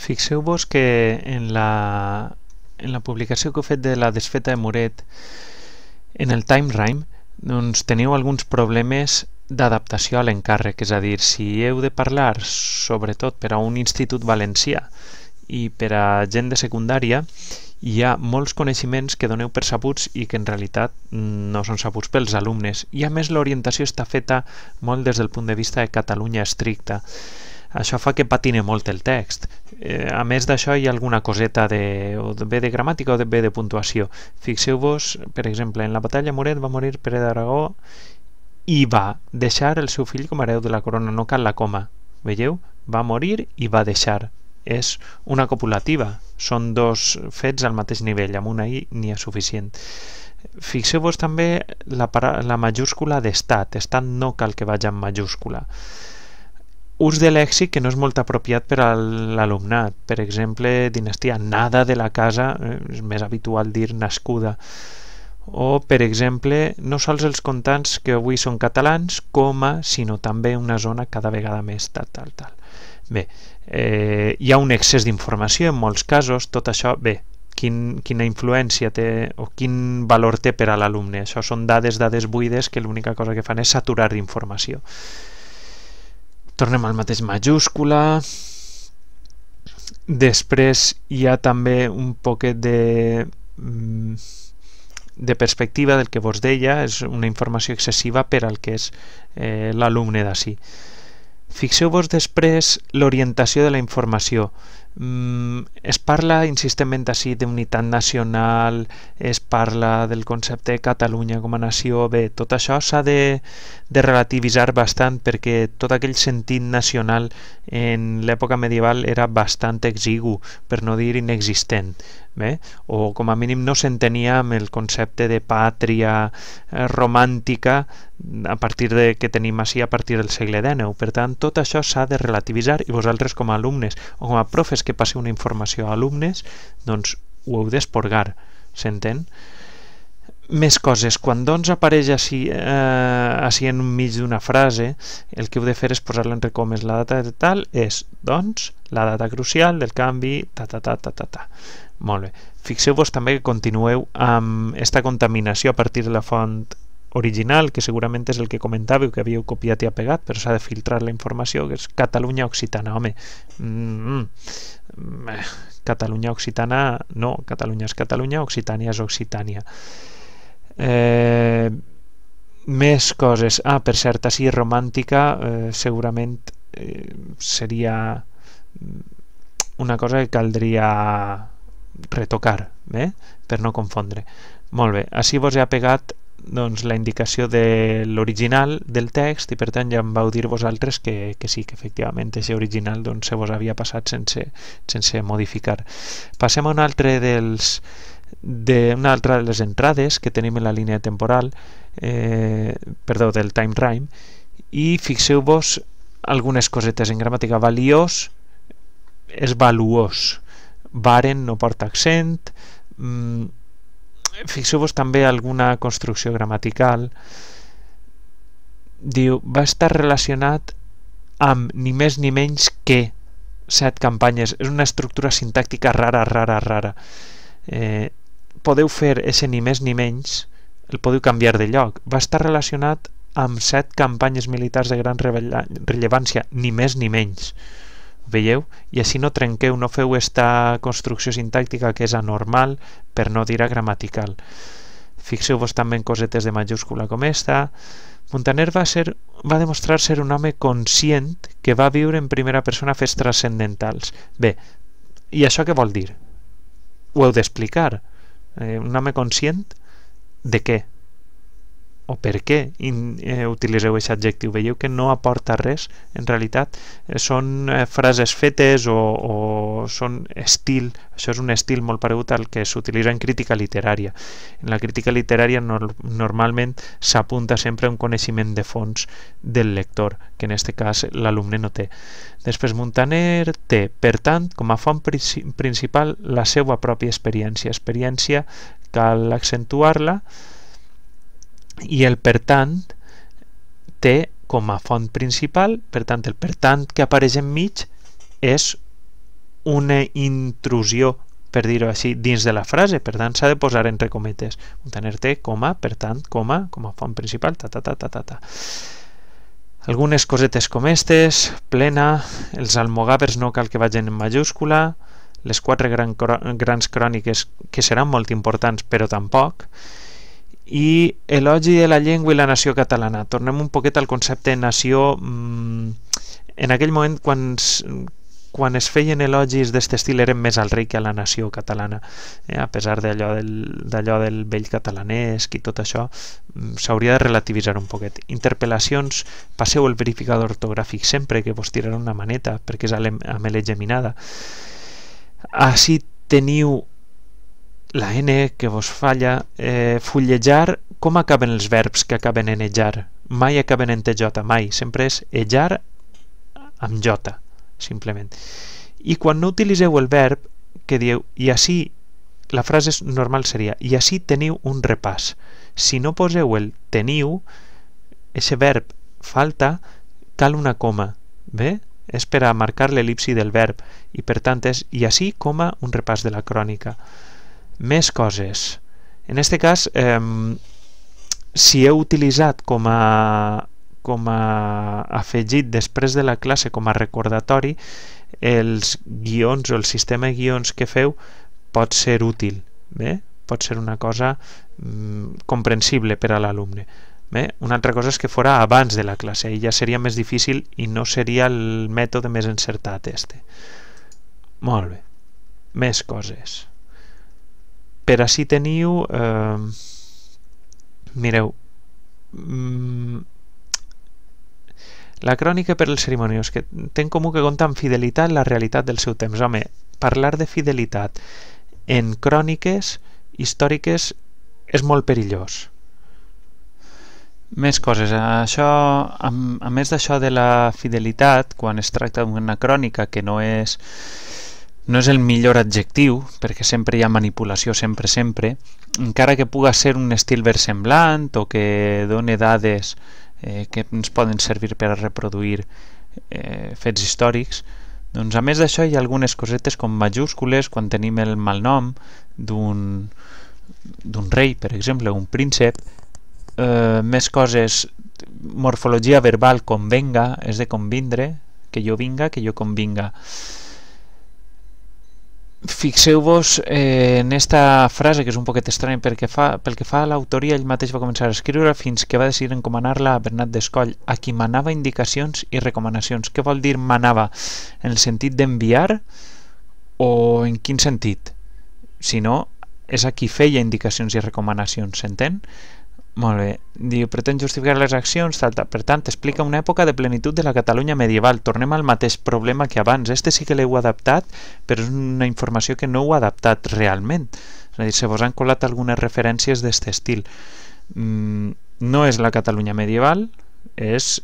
Fixeu-vos que en la publicació que heu fet de la desfeta de Muret, en el time rhyme, doncs teniu alguns problemes d'adaptació a l'encàrrec, és a dir, si heu de parlar sobretot per a un institut valencià i per a gent de secundària, hi ha molts coneixements que doneu per sabuts i que en realitat no són sabuts pels alumnes, i a més l'orientació està feta molt des del punt de vista de Catalunya estricta. Això fa que patine molt el text. A més d'això hi ha alguna coseta o bé de gramàtica o bé de puntuació. Fixeu-vos, per exemple, en la batalla Muret va morir Pere d'Aragó i va deixar el seu fill com a hereu de la corona, no cal la coma. Veieu? Va morir i va deixar. És una copulativa. Són dos fets al mateix nivell, amb una i n'hi ha suficient. Fixeu-vos també la majúscula d'estat. Estat no cal que vagi en majúscula. Ús de lèxic que no és molt apropiat per a l'alumnat. Per exemple, dinastia, nada de la casa, és més habitual dir nascuda. O, per exemple, no sols els comptants que avui són catalans, sinó també una zona cada vegada més tal. Bé, hi ha un excés d'informació en molts casos, tot això, bé, quina influència té o quin valor té per a l'alumne. Això són dades buides que l'única cosa que fan és saturar d'informació. Tornem al mateix, majúscula. Després hi ha també un poquet de perspectiva del que vos deia, és una informació excessiva per al que és l'alumne d'ací. Fixeu-vos després l'orientació de la informació. Es parla insistentment així d'unitat nacional, es parla del concepte de Catalunya com a nació. Bé, tot això s'ha de relativitzar bastant perquè tot aquell sentit nacional en l'època medieval era bastant exigu, per no dir inexistent. Bé? O com a mínim no s'entenia amb el concepte de pàtria romàntica a partir de que tenim així a partir del segle XIX. Per tant, tot això s'ha de relativitzar i vosaltres com a alumnes o com a profes que passeu una informació a alumnes, doncs ho heu d'esporgar, s'entén? Més coses. Quan doncs apareix així en mig d'una frase, el que heu de fer és posar-la entre comes. La data de tal és, doncs, la data crucial del canvi, Molt bé. Fixeu-vos també que continueu amb aquesta contaminació a partir de la font original, que segurament és el que comentàveu, que havíeu copiat i apegat, però s'ha de filtrar la informació, que és Catalunya Occitana. Home, Catalunya Occitana no, Catalunya és Catalunya, Occitània és Occitània. Més coses. Per cert, així romàntica segurament seria una cosa que caldria retocar, per no confondre. Molt bé, així vos he apegat doncs, la indicació de l'original del text i per tant ja em vau dir vosaltres que sí, que efectivament aquest original doncs, se vos havia passat sense modificar. Passem a una altra de les entrades que tenim en la línia temporal, del time rhyme, i fixeu-vos algunes cosetes en gramàtica. Valiós és valuós, varen no porta accent. Fixeu-vos també alguna construcció gramatical. Diu, va estar relacionat amb ni més ni menys que 7 campanyes. És una estructura sintàctica rara. Podeu fer ese ni més ni menys, el podeu canviar de lloc. Va estar relacionat amb 7 campanyes militars de gran rellevància, ni més ni menys. Veieu? I així no trenqueu, no feu esta construcció sintàctica que és anormal, per no dir gramatical. Fixeu-vos també en cosetes de majúscula com esta. Muntaner va demostrar ser un home conscient que va viure en primera persona fets transcendentals. Bé, i això què vol dir? Ho heu d'explicar. Un home conscient de què? O per què utilitzeu aquest adjectiu? Veieu que no aporta res, en realitat són frases fetes o són estil. Això és un estil molt paregut al que s'utilitza en crítica literària. En la crítica literària normalment s'apunta sempre a un coneixement de fons del lector, que en aquest cas l'alumne no té. Després Muntaner té, per tant, com a font principal la seva pròpia experiència cal accentuar-la, i el per tant té com a font principal, per tant el per tant que apareix enmig és una intrusió, per dir-ho així, dins de la frase, per tant s'ha de posar entre cometes. Container té, coma, per tant, coma, com a font principal, Algunes cosetes com estes, plena, els almogàvers no cal que vagin en majúscula, les 4 grans cròniques que seran molt importants però tampoc, i elogi de la llengua i la nació catalana. Tornem un poquet al concepte de nació. En aquell moment quan es feien elogis d'aquest estil eren més al rei que a la nació catalana, a pesar d'allò del vell catalanesc i tot això, s'hauria de relativitzar un poquet. Interpel·lacions, passeu el verificador ortogràfic sempre, que vos tirarà una maneta perquè és amb L geminada. Així teniu la N que vos falla. Fullejar, com acaben els verbs que acaben en ejar? Mai acaben en TJ, mai, sempre és ejar amb J, simplement. I quan no utilitzeu el verb, que dieu, i així, la frase normal seria, i així teniu un repàs. Si no poseu el teniu, aquest verb falta, cal una coma, bé? És per a marcar l'el·lipsi del verb, i per tant és, i així, coma, un repàs de la crònica. Més coses. En aquest cas, si heu utilitzat com a afegit després de la classe, com a recordatori, els guions o el sistema de guions que feu pot ser útil, bé? Pot ser una cosa comprensible per a l'alumne. Una altra cosa és que fora abans de la classe, i ja seria més difícil i no seria el mètode més encertat este. Molt bé. Més coses. Per així teniu, mireu, la crònica per als cerimoniós, que té en comú que compta amb fidelitat la realitat del seu temps. Home, parlar de fidelitat en cròniques històriques és molt perillós. Més coses. Això, a més d'això de la fidelitat, quan es tracta d'una crònica que no és el millor adjectiu, perquè sempre hi ha manipulació, sempre, encara que puga ser un estil versemblant o que doni dades que ens poden servir per a reproduir fets històrics, doncs a més d'això hi ha algunes cosetes com majúscules quan tenim el malnom d'un rei, per exemple, un príncep. Més coses, morfologia verbal, convenga, és de convindre, que jo vinga, que jo convinga. Fixeu-vos en esta frase, que és un poquet estrany pel que fa a l'autoria. Ell mateix va començar a escriure fins que va decidir encomanar-la a Bernat d'Escoll, a qui manava indicacions i recomanacions. Què vol dir manava? En el sentit d'enviar o en quin sentit? Si no, és a qui feia indicacions i recomanacions, s'entén? Molt bé. Diu, pretén justificar les accions, per tant, explica una època de plenitud de la Catalunya medieval. Tornem al mateix problema que abans. Este sí que l'heu adaptat, però és una informació que no heu adaptat realment. És a dir, se vos han colat algunes referències d'aquest estil. No és la Catalunya medieval, és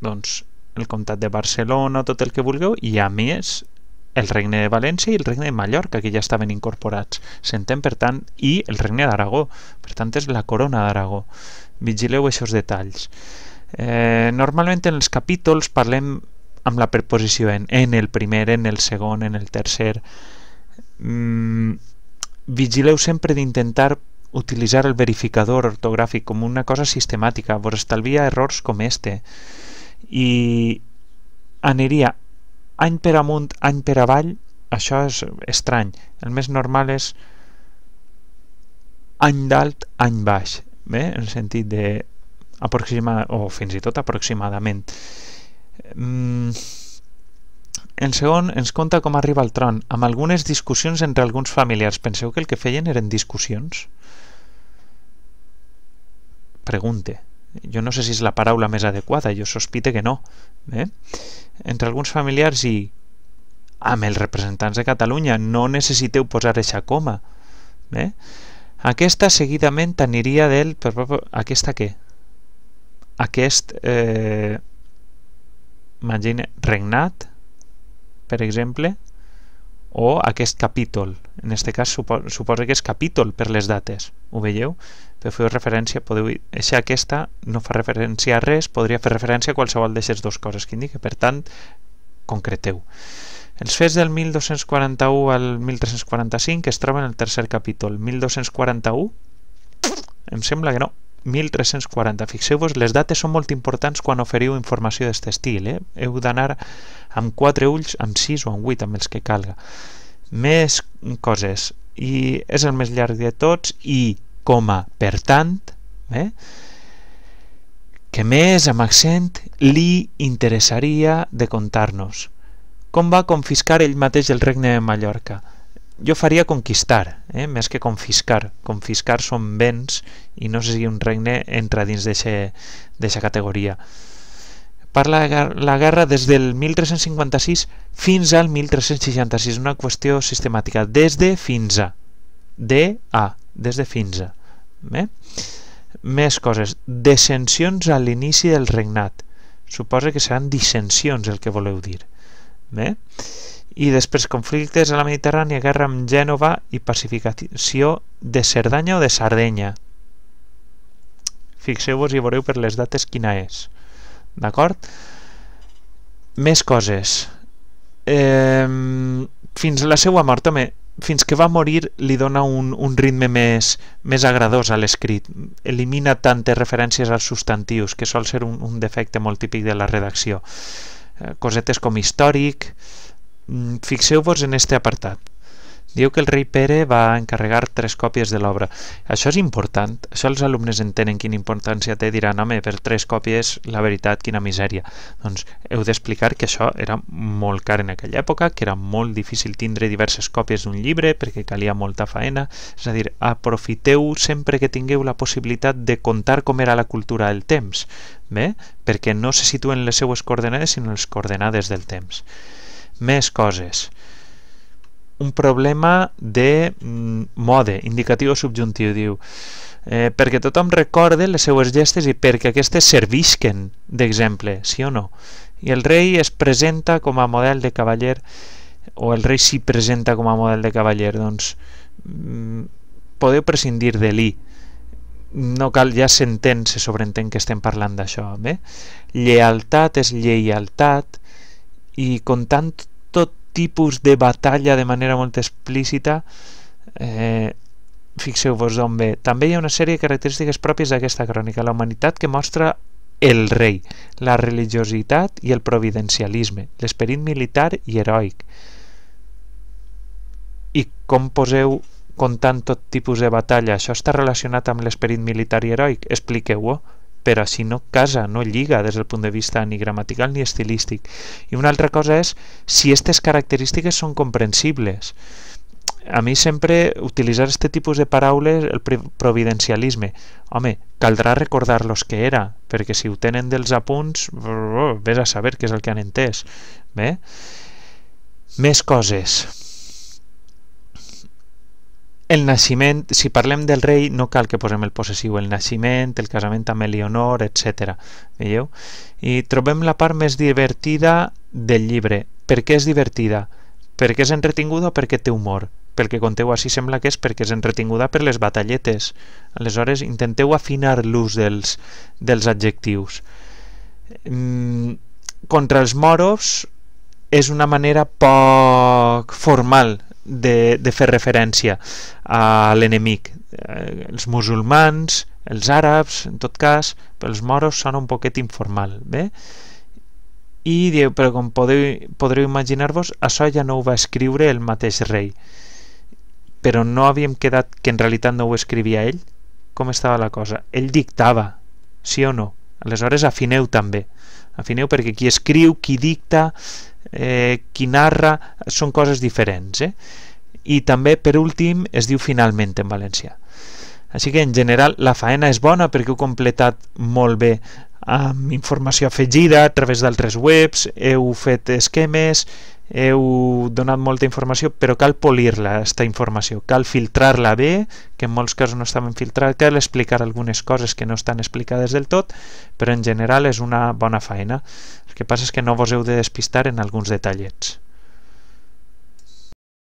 doncs, el comtat de Barcelona, tot el que vulgueu, i a més el regne de València i el regne de Mallorca, que ja estaven incorporats, s'entén, per tant, i el regne d'Aragó, per tant és la corona d'Aragó. Vigileu aquests detalls. Normalment en els capítols parlem amb la preposició en el primer, en el segon, en el tercer. Vigileu sempre d'intentar utilitzar el verificador ortogràfic com una cosa sistemàtica, vos estalvia errors com este, i aniria any per amunt, any per avall. Això és estrany. El més normal és any dalt, any baix, bé? En el sentit de aproximar, o fins i tot aproximadament. El segon ens conta com arriba al tron, amb algunes discussions entre alguns familiars. Penseu que el que feien eren discussions? Pregunte. Jo no sé si és la paraula més adequada, jo sospite que no. Entre alguns familiars i amb els representants de Catalunya. No necessiteu posar eixa coma. Aquesta seguidament aniria del... Aquesta què? Aquest imagine, regnat, per exemple, o aquest capítol. En aquest cas suposa que és capítol per les dates. Ho veieu? Però feu referència, podeu dir, aquesta no fa referència a res, podria fer referència a qualsevol d'aquestes dues coses que indica, per tant, concreteu. Els fets del 1241 al 1345 es troben al tercer capítol. 1241? Em sembla que no. 1340. Fixeu-vos, les dates són molt importants quan oferiu informació d'aquest estil. Heu d'anar amb 4 ulls, amb 6 o amb 8, amb els que calga. Més coses. I és el més llarg de tots i, per tant, que més amb accent li interessaria de contar-nos. Com va confiscar ell mateix el regne de Mallorca? Jo faria conquistar, més que confiscar. Confiscar són béns i no sé si un regne entra dins d'aquesta categoria. Parla de la guerra des del 1356 fins al 1366, una qüestió sistemàtica, des de fins a. Des de fins a. Més coses. Dissensions a l'inici del regnat. Suposa que seran dissensions el que voleu dir. I després conflictes a la Mediterrània, guerra amb Gènova i pacificació de Cerdanya o de Sardenya. Fixeu-vos i veureu per les dates quina és. D'acord? Més coses. Fins a la seva mort, fins que va morir li dona un ritme més agradós a l'escrit. Elimina tantes referències als substantius, que sol ser un defecte molt típic de la redacció. Cosetes com històric. Fixeu-vos en este apartat. Diu que el rei Pere va encarregar 3 còpies de l'obra. Això és important. Això els alumnes entenen quina importància té. Diran, home, per 3 còpies, la veritat, quina misèria. Doncs heu d'explicar que això era molt car en aquella època, que era molt difícil tindre diverses còpies d'un llibre perquè calia molta faena. És a dir, aprofiteu sempre que tingueu la possibilitat de contar com era la cultura del temps, perquè no se situen les seues coordenades, sinó les coordenades del temps. Més coses. Un problema de mode, indicatiu o subjuntiu, diu, perquè tothom recorde les seues gestes i perquè aquestes servisquen d'exemple, sí o no? I el rei es presenta com a model de cavaller, o el rei s'hi presenta com a model de cavaller, doncs podeu prescindir de l'I. No cal, ja s'entén, se sobreentén que estem parlant d'això. Lleialtat és lleialtat, i contant tot tipus de batalla de manera molt explícita, fixeu-vos d'on ve. També hi ha una sèrie de característiques pròpies d'aquesta crònica. La humanitat que mostra el rei, la religiositat i el providencialisme, l'esperit militar i heroic. I com poseu contant tot tipus de batalla? Això està relacionat amb l'esperit militar i heroic? Expliqueu-ho. Però si no casa, no lliga des del punt de vista ni gramatical ni estilístic. I una altra cosa és si aquestes característiques són comprensibles. A mi sempre utilitzar aquest tipus de paraules, el providencialisme, home, caldrà recordar-los què era, perquè si ho tenen dels apunts, vés a saber què és el que han entès. Més coses. El naixement, si parlem del rei, no cal que posem el possessiu, el naixement, el casament amb Elionor, etc. Veieu? I trobem la part més divertida del llibre. Per què és divertida? Perquè és entretinguda o perquè té humor? Pel que conteu així sembla que és perquè és entretinguda per les batalletes. Aleshores, intenteu afinar l'ús dels adjectius. Contra els moros és una manera poc formal de fer referència a l'enemic. Els musulmans, els àrabs, en tot cas, però els moros són un poquet informal. I diu, però com podreu imaginar-vos, això ja no ho va escriure el mateix rei. Però no havíem quedat que en realitat no ho escrivia ell? Com estava la cosa? Ell dictava, sí o no? Aleshores afineu també. Afineu perquè qui escriu, qui dicta, qui narra, són coses diferents. I també, per últim, es diu finalment en valencià. Així que, en general, la faena és bona perquè heu completat molt bé amb informació afegida a través d'altres webs, heu fet esquemes, heu donat molta informació, però cal polir-la, aquesta informació, cal filtrar-la bé, que en molts casos no està ben filtrada, cal explicar algunes coses que no estan explicades del tot, però en general és una bona faena. El que passa és que no vos heu de despistar en alguns detallets.